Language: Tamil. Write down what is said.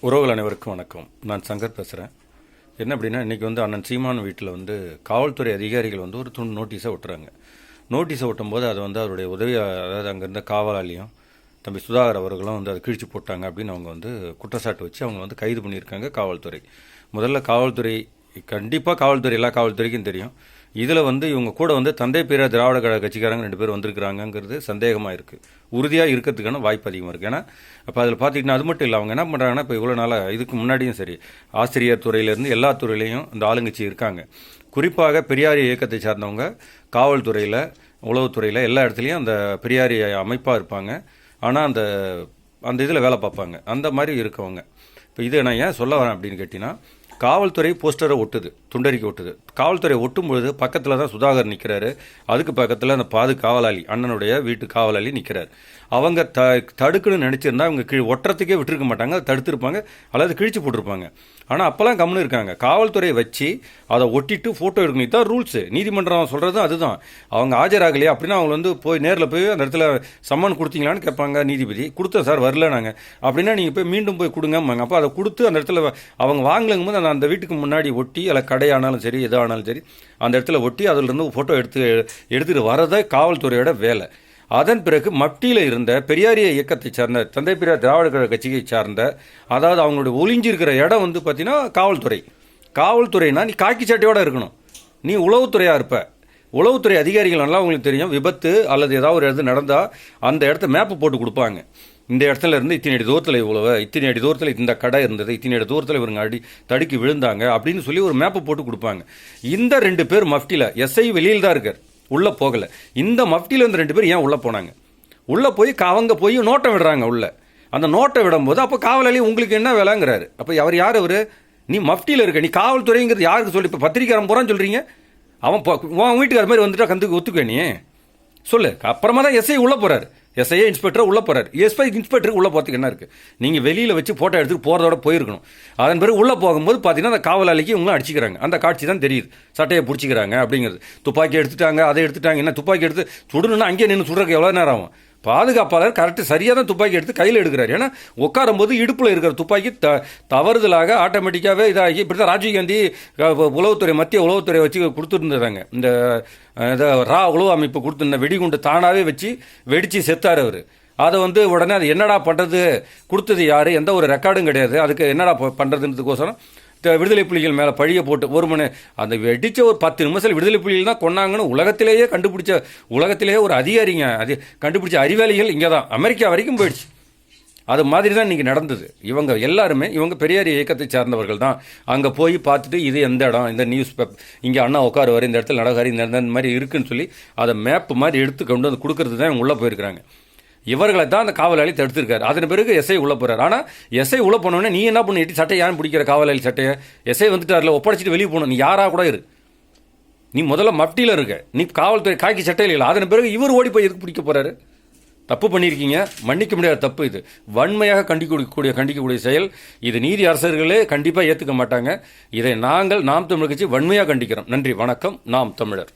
உறவுகள் அனைவருக்கும் வணக்கம். நான் சங்கர் பேசுகிறேன். என்ன அப்படின்னா, இன்றைக்கி அண்ணன் சீமான் வீட்டில் காவல்துறை அதிகாரிகள் ஒரு நோட்டீஸை விட்டுறாங்க. நோட்டீஸை ஒட்டும்போது அதை அவருடைய உதவி, அதாவது அங்கே இருந்த காவலாளியும் தம்பி சுதாகர் அவர்களும் அதை கிழிச்சு போட்டாங்க அப்படின்னு அவங்க குற்றச்சாட்டு வச்சு அவங்க கைது பண்ணியிருக்காங்க காவல்துறை. முதல்ல காவல்துறை, கண்டிப்பாக காவல்துறை எல்லா காவல்துறைக்கும் தெரியும், இதில் இவங்க கூட தந்தை பேர திராவிட கழக கட்சிக்காரங்க 2 பேர் வந்திருக்கிறாங்கிறது சந்தேகமாக இருக்குது. உறுதியாக இருக்கிறதுக்கான வாய்ப்பு அதிகமாக இருக்குது. ஏன்னா அப்போ அதில் பார்த்திங்கன்னா அது மட்டும் இல்லை, அவங்க என்ன பண்ணுறாங்கன்னா, இப்போ இவ்வளோ நாளாக இதுக்கு முன்னாடியும் சரி, ஆசிரியர் துறையிலேருந்து எல்லா துறையிலையும் இந்த ஆளுங்கட்சி இருக்காங்க. குறிப்பாக பெரியாரி இயக்கத்தை சார்ந்தவங்க காவல்துறையில், உளவுத்துறையில் எல்லா இடத்துலையும் அந்த பெரியாரி அமைப்பாக இருப்பாங்க. ஆனால் அந்த அந்த இதில் வேலை பார்ப்பாங்க. அந்த மாதிரி இருக்கவங்க. இப்போ இதை நான் ஏன் சொல்ல வரேன் அப்படின்னு கேட்டிங்கன்னா, காவல்துறை போஸ்டரை ஒட்டுது, துண்டறிக்கை ஒட்டுது. காவல்துறை ஒட்டும் பொழுது பக்கத்தில் தான் சுதாகர் நிற்கிறாரு. அதுக்கு பக்கத்தில் அந்த காவலாளி, அண்ணனுடைய வீட்டு காவலாளி நிற்கிறார். அவங்க தடுக்கணும்னு நினச்சிருந்தா அவங்க ஒட்டுறதுக்கே விட்டுருக்க மாட்டாங்க, தடுத்துருப்பாங்க அல்லது கிழிச்சு போட்டிருப்பாங்க. ஆனால் அப்போல்லாம் கம்முன்னு இருக்காங்க. காவல்துறையை வச்சு அதை ஒட்டிட்டு ஃபோட்டோ எடுக்கணும். இதுதான் ரூல்ஸு. நீதிமன்றம் சொல்கிறது அதுதான். அவங்க ஆஜராகலையா அப்படின்னா அவங்க போய் நேரில் போய் அந்த இடத்துல சம்மன் கொடுத்தீங்களான்னு கேட்பாங்க நீதிபதி. கொடுத்தோம் சார், வரல நாங்கள் அப்படின்னா நீங்கள் போய் மீண்டும் போய் கொடுங்கம்பாங்க. அப்போ அதை கொடுத்து அந்த இடத்துல அவங்க வாங்கலங்கும் போது அந்த வீட்டுக்கு முன்னாடி ஒட்டி, அல்ல கடையானாலும் சரி எதானாலும் சரி அந்த இடத்துல ஒட்டி அதிலிருந்து ஃபோட்டோ எடுத்துகிட்டு வரதை காவல்துறையோட வேலை. அதன் பிறகு மப்டியில் இருந்த பெரியாரிய இயக்கத்தை சார்ந்த தந்தை பெரியார் திராவிட கழக கட்சியை சார்ந்த, அதாவது அவங்களுடைய ஒளிஞ்சிருக்கிற இடம் பார்த்தீங்கன்னா காவல்துறை. காவல்துறைனா நீ காக்கி சட்டையோடு இருக்கணும். நீ உளவுத்துறையாக இருப்ப. உளவுத்துறை அதிகாரிகள் நல்லா உங்களுக்கு தெரியும், விபத்து அல்லது ஏதாவது ஒரு இடத்து நடந்தால் அந்த இடத்த மேப்பு போட்டு கொடுப்பாங்க. இந்த இடத்துல இருந்து இத்தனை அடி தூரத்தில் இவ்வளவு, இத்தனை அடி தூரத்தில் இந்த கடை இருந்தது, இத்தனை அடி தூரத்தில் இவங்க தடுக்கி விழுந்தாங்க அப்படின்னு சொல்லி ஒரு மேப்பு போட்டு கொடுப்பாங்க. இந்த 2 பேர் மஃப்டியில், எஸ்ஐ வெளியில் தான் இருக்கார், உள்ளே போகலை. இந்த மஃப்டியில் இந்த 2 பேர் ஏன் உள்ளே போனாங்க? உள்ளே போய் அவங்க போய் நோட்டை விடுறாங்க. உள்ள அந்த நோட்டை விடும்போது அப்போ காவலாளி உங்களுக்கு என்ன வேலைங்கிறாரு. அப்போ அவர் யார்? அவர் நீ மஃப்டியில் இருக்க, நீ காவல்துறைங்கிறது யாருக்கு சொல்லி இப்போ பத்திரிக்காரன் போகிறான்னு சொல்கிறீங்க? அவன் உன் வீட்டுக்கு அது மாதிரி வந்துட்டா கந்துக்கு ஒத்துக்க நீ சொல்லு. அப்புறமா தான் எஸ்ஐ உள்ளே போகிறாரு. எஸ்ஐஏ இன்ஸ்பெக்டர் உள்ளே போகிறார். எஸ்ஐ இன்ஸ்பெக்டருக்கு உள்ளே போகிறதுக்கு என்ன இருக்குது? நீங்கள் வெளியில் வச்சு ஃபோட்டோ எடுத்துகிட்டு போகிறதோட போயிருக்கணும். அதன் பிறகு உள்ளே போகும்போது பார்த்தீங்கன்னா அந்த காவலாளிக்கு இவங்களும் அடிச்சிக்கிறாங்க. அந்த காட்சி தான் தெரியுது. சட்டையை பிடிச்சிக்கிறாங்க அப்படிங்கிறது. துப்பாக்கி எடுத்துட்டாங்க, அதை எடுத்துட்டாங்க. என்ன துப்பாக்கி எடுத்து சுடணுன்னா அங்கேயே நின்று சுடுறதுக்கு எவ்வளோ நேரம் ஆகும்? பாதுகாப்பாளர் கரெக்டு சரியாக தான் துப்பாக்கி எடுத்து கையில் எடுக்கிறார். ஏன்னா உட்காரும்போது இடுப்பில் இருக்கிற துப்பாக்கி தவறுதலாக ஆட்டோமேட்டிக்காகவே இதாகி, இப்படி தான் ராஜீவ்காந்தி உளவுத்துறை, மத்திய உளவுத்துறை வச்சு கொடுத்துருந்தாங்க. இந்த உளவு அமைப்பு கொடுத்துருந்த வெடிகுண்டு தானாகவே வச்சு வெடித்து செத்தார் அவர். அதை உடனே அது என்னடா பண்ணுறது, கொடுத்தது யார், எந்த ஒரு ரெக்கார்டும் கிடையாது, அதுக்கு என்னடா பண்ணுறதுன்றதுக்கோசரம் விடுதலை புலிகள் மேலே பழியை போட்டு ஒரு மணி அந்த வெடித்த ஒரு 10 நிமிஷத்தில் விடுதலை புலிகள் தான் கொண்டாங்கன்னு உலகத்திலேயே கண்டுபிடிச்ச, உலகத்திலேயே ஒரு அதிகாரிங்க அது கண்டுபிடிச்ச அறிவாளிகள் இங்கே தான், அமெரிக்கா வரைக்கும் போயிடுச்சு. அது மாதிரி தான் இன்றைக்கி நடந்தது. இவங்க எல்லாருமே பெரியார் இயக்கத்தை சார்ந்தவர்கள் தான். அங்கே போய் பார்த்துட்டு இது எந்த இடம், இந்த நியூஸ் பேப்பர் இங்கே அண்ணா உட்காருவார், இந்த இடத்துல நடக்காரு, இந்த மாதிரி இருக்குன்னு சொல்லி அதை மேப் மாதிரி எடுத்து கொண்டு கொடுக்கறது தான் இவங்க உள்ளே போயிருக்கிறாங்க. இவர்களை தான் அந்த காவலாளி தடுத்திருக்காரு. அதன் பிறகு எஸ்ஐ உள்ளே போகிறார். ஆனால் எஸ்ஐ உள்ளே போனோடனே நீ என்ன பண்ணிட்டு சட்டை ஏன் பிடிக்கிற காவலாளி சட்டையை? எஸ்ஐ வந்துட்டார்ல, ஒப்படைச்சிட்டு வெளியே போகணும். நீ யாராக கூட இரு, நீ முதல்ல மப்டியில் இருக்க, நீ காவல்துறை காக்கி சட்டையில் இல்லை. அதன் பிறகு இவர் ஓடி போய் எதுக்கு பிடிக்க போகிறாரு? தப்பு பண்ணியிருக்கீங்க, மன்னிக்க முடியாத தப்பு இது. வன்மையாக கண்டிக்கக்கூடிய செயல் இது. நீதி அரசர்களே கண்டிப்பாக ஏற்றுக்க மாட்டாங்க. இதை நாம் தமிழர் கட்சி வன்மையாக கண்டிக்கிறோம். நன்றி, வணக்கம். நாம் தமிழர்.